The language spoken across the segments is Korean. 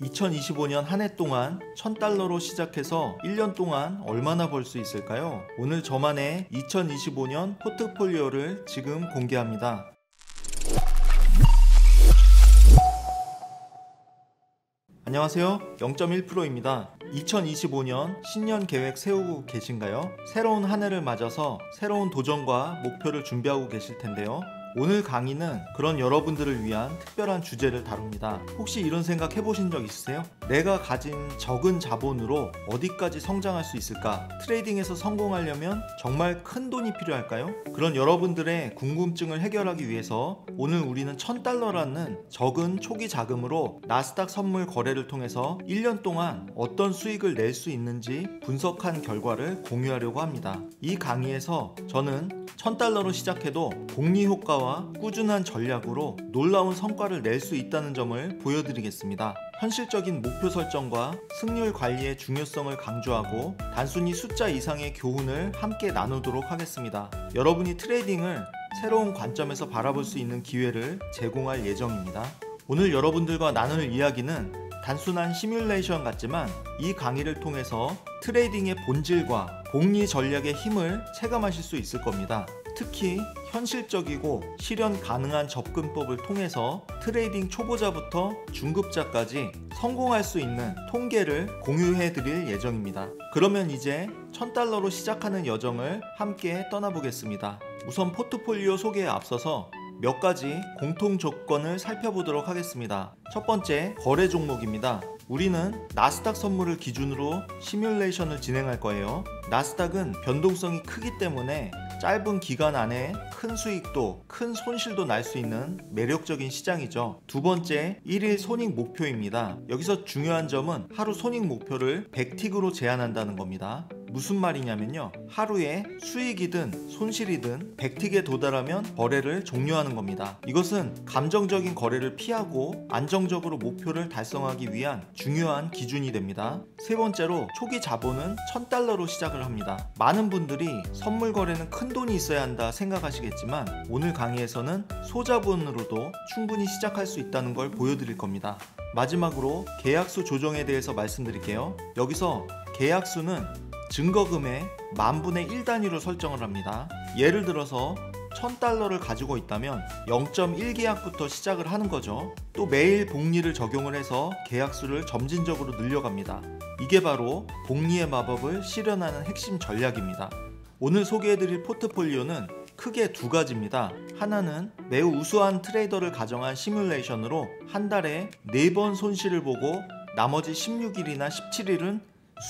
2025년 한 해 동안 $1000로 시작해서 1년 동안 얼마나 벌 수 있을까요? 오늘 저만의 2025년 포트폴리오를 지금 공개합니다. 안녕하세요. 0.1%입니다. 2025년 신년 계획 세우고 계신가요? 새로운 한 해를 맞아서 새로운 도전과 목표를 준비하고 계실 텐데요. 오늘 강의는 그런 여러분들을 위한 특별한 주제를 다룹니다. 혹시 이런 생각 해보신 적 있으세요? 내가 가진 적은 자본으로 어디까지 성장할 수 있을까? 트레이딩에서 성공하려면 정말 큰 돈이 필요할까요? 그런 여러분들의 궁금증을 해결하기 위해서 오늘 우리는 $1000라는 적은 초기 자금으로 나스닥 선물 거래를 통해서 1년 동안 어떤 수익을 낼 수 있는지 분석한 결과를 공유하려고 합니다. 이 강의에서 저는 $1000로 시작해도 복리 효과와 꾸준한 전략으로 놀라운 성과를 낼 수 있다는 점을 보여드리겠습니다. 현실적인 목표 설정과 승률 관리의 중요성을 강조하고 단순히 숫자 이상의 교훈을 함께 나누도록 하겠습니다. 여러분이 트레이딩을 새로운 관점에서 바라볼 수 있는 기회를 제공할 예정입니다. 오늘 여러분들과 나눌 이야기는 단순한 시뮬레이션 같지만 이 강의를 통해서 트레이딩의 본질과 복리 전략의 힘을 체감하실 수 있을 겁니다. 특히 현실적이고 실현 가능한 접근법을 통해서 트레이딩 초보자부터 중급자까지 성공할 수 있는 통계를 공유해 드릴 예정입니다. 그러면 이제 $1000로 시작하는 여정을 함께 떠나보겠습니다. 우선 포트폴리오 소개에 앞서서 몇 가지 공통 조건을 살펴보도록 하겠습니다. 첫 번째, 거래 종목입니다. 우리는 나스닥 선물을 기준으로 시뮬레이션을 진행할 거예요. 나스닥은 변동성이 크기 때문에 짧은 기간 안에 큰 수익도 큰 손실도 날 수 있는 매력적인 시장이죠. 두 번째, 1일 손익 목표입니다. 여기서 중요한 점은 하루 손익 목표를 100틱으로 제한한다는 겁니다. 무슨 말이냐면요, 하루에 수익이든 손실이든 100틱에 도달하면 거래를 종료하는 겁니다. 이것은 감정적인 거래를 피하고 안정적으로 목표를 달성하기 위한 중요한 기준이 됩니다. 세 번째로, 초기 자본은 $1000로 시작을 합니다. 많은 분들이 선물 거래는 큰 돈이 있어야 한다 생각하시겠지만 오늘 강의에서는 소자본으로도 충분히 시작할 수 있다는 걸 보여드릴 겁니다. 마지막으로 계약수 조정에 대해서 말씀드릴게요. 여기서 계약수는 증거금의 10,000분의 1 단위로 설정을 합니다. 예를 들어서 $1000를 가지고 있다면 0.1계약부터 시작을 하는 거죠. 또 매일 복리를 적용을 해서 계약수를 점진적으로 늘려갑니다. 이게 바로 복리의 마법을 실현하는 핵심 전략입니다. 오늘 소개해드릴 포트폴리오는 크게 두 가지입니다. 하나는 매우 우수한 트레이더를 가정한 시뮬레이션으로 한 달에 4번 손실을 보고 나머지 16일이나 17일은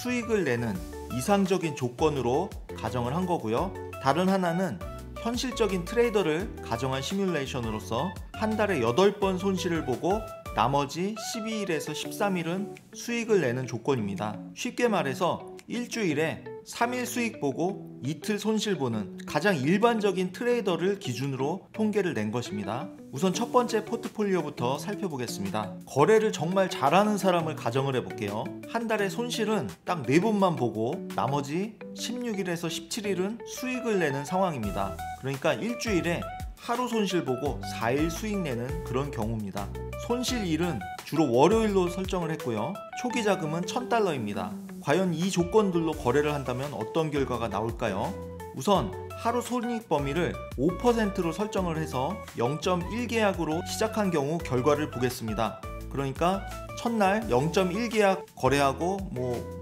수익을 내는 이상적인 조건으로 가정을 한 거고요. 다른 하나는 현실적인 트레이더를 가정한 시뮬레이션으로서 한 달에 8번 손실을 보고 나머지 12일에서 13일은 수익을 내는 조건입니다. 쉽게 말해서 일주일에 3일 수익 보고 이틀 손실 보는 가장 일반적인 트레이더를 기준으로 통계를 낸 것입니다. 우선 첫 번째 포트폴리오부터 살펴보겠습니다. 거래를 정말 잘하는 사람을 가정을 해볼게요. 한 달에 손실은 딱 4번만 보고 나머지 16일에서 17일은 수익을 내는 상황입니다. 그러니까 일주일에 하루 손실 보고 4일 수익 내는 그런 경우입니다. 손실일은 주로 월요일로 설정을 했고요. 초기 자금은 $1000입니다. 과연 이 조건들로 거래를 한다면 어떤 결과가 나올까요? 우선 하루 손익 범위를 5%로 설정을 해서 0.1계약으로 시작한 경우 결과를 보겠습니다. 그러니까 첫날 0.1계약 거래하고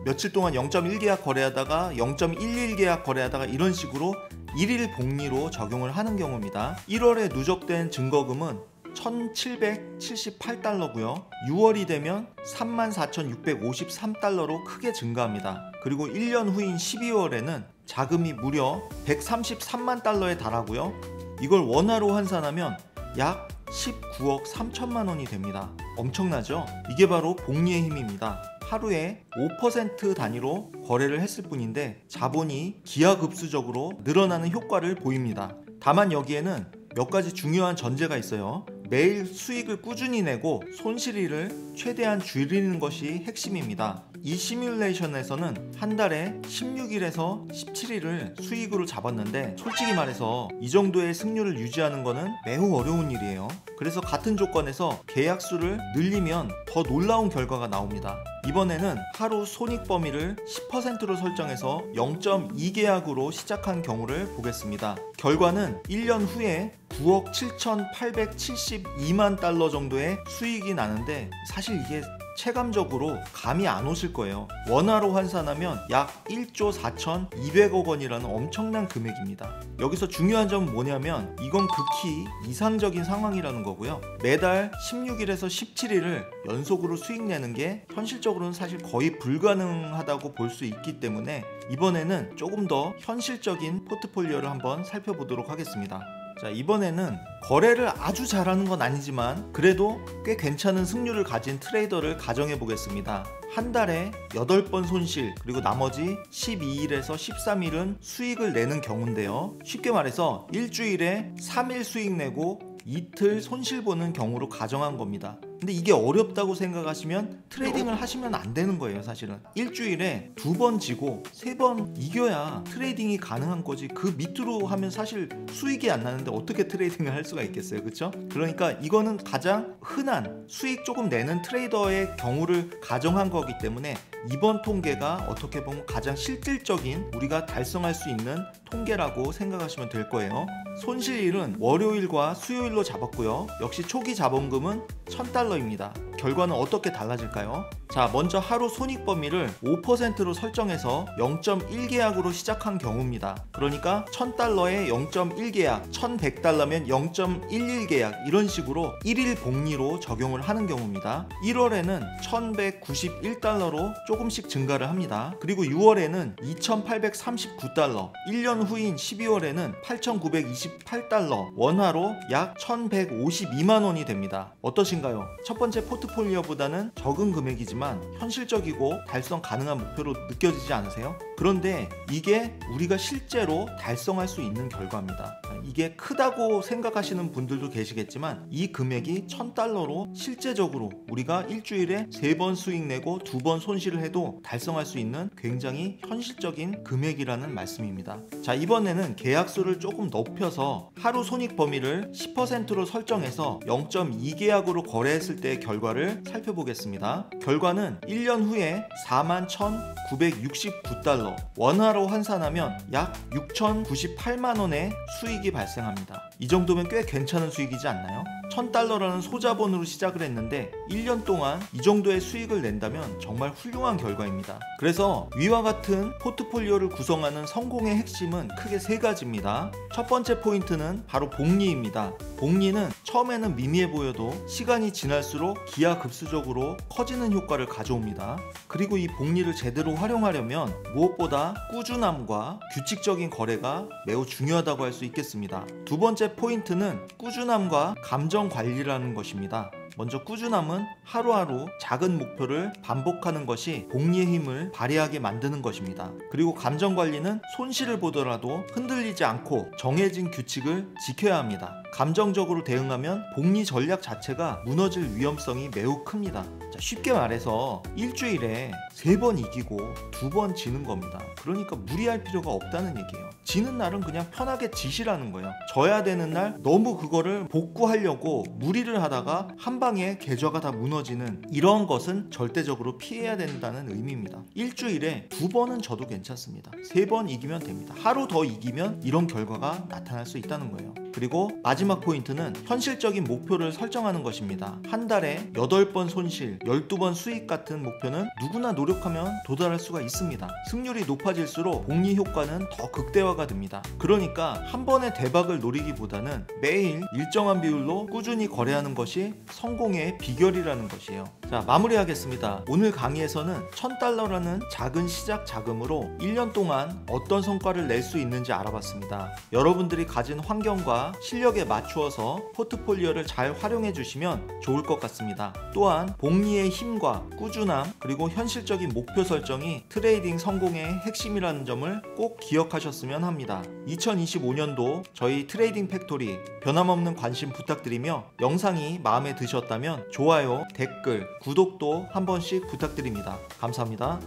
며칠 동안 0.1계약 거래하다가 0.11계약 거래하다가 이런 식으로 1일 복리로 적용을 하는 경우입니다. 1월에 누적된 증거금은 $1778고요. 6월이 되면 $34,653로 크게 증가합니다. 그리고 1년 후인 12월에는 자금이 무려 $133만 달러에 달하고요. 이걸 원화로 환산하면 약 19억 3천만 원이 됩니다. 엄청나죠? 이게 바로 복리의 힘입니다. 하루에 5% 단위로 거래를 했을 뿐인데 자본이 기하급수적으로 늘어나는 효과를 보입니다. 다만 여기에는 몇 가지 중요한 전제가 있어요. 매일 수익을 꾸준히 내고 손실을 최대한 줄이는 것이 핵심입니다. 이 시뮬레이션에서는 한 달에 16일에서 17일을 수익으로 잡았는데 솔직히 말해서 이 정도의 승률을 유지하는 것은 매우 어려운 일이에요. 그래서 같은 조건에서 계약수를 늘리면 더 놀라운 결과가 나옵니다. 이번에는 하루 손익 범위를 10%로 설정해서 0.2계약으로 시작한 경우를 보겠습니다. 결과는 1년 후에 9억 7,872만 달러 정도의 수익이 나는데 사실 이게 체감적으로 감이 안 오실 거예요. 원화로 환산하면 약 1조 4,200억 원이라는 엄청난 금액입니다. 여기서 중요한 점은 뭐냐면 이건 극히 이상적인 상황이라는 거고요. 매달 16일에서 17일을 연속으로 수익 내는 게 현실적으로는 사실 거의 불가능하다고 볼 수 있기 때문에 이번에는 조금 더 현실적인 포트폴리오를 한번 살펴보도록 하겠습니다. 자, 이번에는 거래를 아주 잘하는 건 아니지만 그래도 꽤 괜찮은 승률을 가진 트레이더를 가정해 보겠습니다. 한 달에 8번 손실, 그리고 나머지 12일에서 13일은 수익을 내는 경우인데요. 쉽게 말해서 일주일에 3일 수익 내고 이틀 손실 보는 경우로 가정한 겁니다. 근데 이게 어렵다고 생각하시면 트레이딩을 하시면 안 되는 거예요. 사실은 일주일에 2번 지고 3번 이겨야 트레이딩이 가능한 거지, 그 밑으로 하면 사실 수익이 안 나는데 어떻게 트레이딩을 할 수가 있겠어요, 그렇죠? 그러니까 이거는 가장 흔한 수익 조금 내는 트레이더의 경우를 가정한 거기 때문에 이번 통계가 어떻게 보면 가장 실질적인 우리가 달성할 수 있는 통계라고 생각하시면 될 거예요. 손실일은 월요일과 수요일로 잡았고요. 역시 초기 자본금은 1,000달러입니다. 결과는 어떻게 달라질까요? 자, 먼저 하루 손익 범위를 5%로 설정해서 0.1계약으로 시작한 경우입니다. 그러니까 1,000달러에 0.1계약, 1,100달러면 0.11계약, 이런 식으로 1일 복리로 적용을 하는 경우입니다. 1월에는 1,191달러로 조금씩 증가를 합니다. 그리고 6월에는 2,839달러, 1년 후인 12월에는 8,928달러, 원화로 약 1,152만 원이 됩니다. 어떠신가요? 첫 번째 포트폴리오보다는 적은 금액이지만 현실적이고 달성 가능한 목표로 느껴지지 않으세요? 그런데 이게 우리가 실제로 달성할 수 있는 결과입니다. 이게 크다고 생각하시는 분들도 계시겠지만 이 금액이 1,000달러로 실제적으로 우리가 일주일에 3번 수익 내고 2번 손실을 해도 달성할 수 있는 굉장히 현실적인 금액이라는 말씀입니다. 자, 이번에는 계약수를 조금 높여서 하루 손익 범위를 10%로 설정해서 0.2계약으로 거래했을 때의 결과를 살펴보겠습니다. 결과는 1년 후에 41,969달러, 원화로 환산하면 약 6,098만 원의 수익이 발생합니다. 이 정도면 꽤 괜찮은 수익이지 않나요? 1,000달러라는 소자본으로 시작을 했는데 1년 동안 이 정도의 수익을 낸다면 정말 훌륭한 결과입니다. 그래서 위와 같은 포트폴리오를 구성하는 성공의 핵심은 크게 3가지입니다. 첫 번째 포인트는 바로 복리입니다. 복리는 처음에는 미미해 보여도 시간이 지날수록 기하급수적으로 커지는 효과를 가져옵니다. 그리고 이 복리를 제대로 활용하려면 무엇보다 꾸준함과 규칙적인 거래가 매우 중요하다고 할 수 있겠습니다. 두 번째 포인트는 꾸준함과 감정 관리라는 것입니다. 먼저 꾸준함은 하루하루 작은 목표를 반복하는 것이 복리의 힘을 발휘하게 만드는 것입니다. 그리고 감정 관리는 손실을 보더라도 흔들리지 않고 정해진 규칙을 지켜야 합니다. 감정적으로 대응하면 복리 전략 자체가 무너질 위험성이 매우 큽니다. 자, 쉽게 말해서 일주일에 3번 이기고 2번 지는 겁니다. 그러니까 무리할 필요가 없다는 얘기예요. 지는 날은 그냥 편하게 지시라는 거예요. 져야 되는 날 너무 그거를 복구하려고 무리를 하다가 한 방에 계좌가 다 무너지는 이런 것은 절대적으로 피해야 된다는 의미입니다. 일주일에 2번은 져도 괜찮습니다. 3번 이기면 됩니다. 하루 더 이기면 이런 결과가 나타날 수 있다는 거예요. 그리고 마지막 포인트는 현실적인 목표를 설정하는 것입니다. 한 달에 8번 손실, 12번 수익 같은 목표는 누구나 노력하면 도달할 수가 있습니다. 승률이 높아질수록 복리 효과는 더 극대화가 됩니다. 그러니까 한 번의 대박을 노리기보다는 매일 일정한 비율로 꾸준히 거래하는 것이 성공의 비결이라는 것이에요. 자, 마무리하겠습니다. 오늘 강의에서는 1,000달러라는 작은 시작 자금으로 1년 동안 어떤 성과를 낼 수 있는지 알아봤습니다. 여러분들이 가진 환경과 실력에 맞추어서 포트폴리오를 잘 활용해 주시면 좋을 것 같습니다. 또한 복리의 심리의 힘과 꾸준함 그리고 현실적인 목표 설정이 트레이딩 성공의 핵심이라는 점을 꼭 기억하셨으면 합니다. 2025년도 저희 트레이딩 팩토리 변함없는 관심 부탁드리며 영상이 마음에 드셨다면 좋아요, 댓글, 구독도 한 번씩 부탁드립니다. 감사합니다.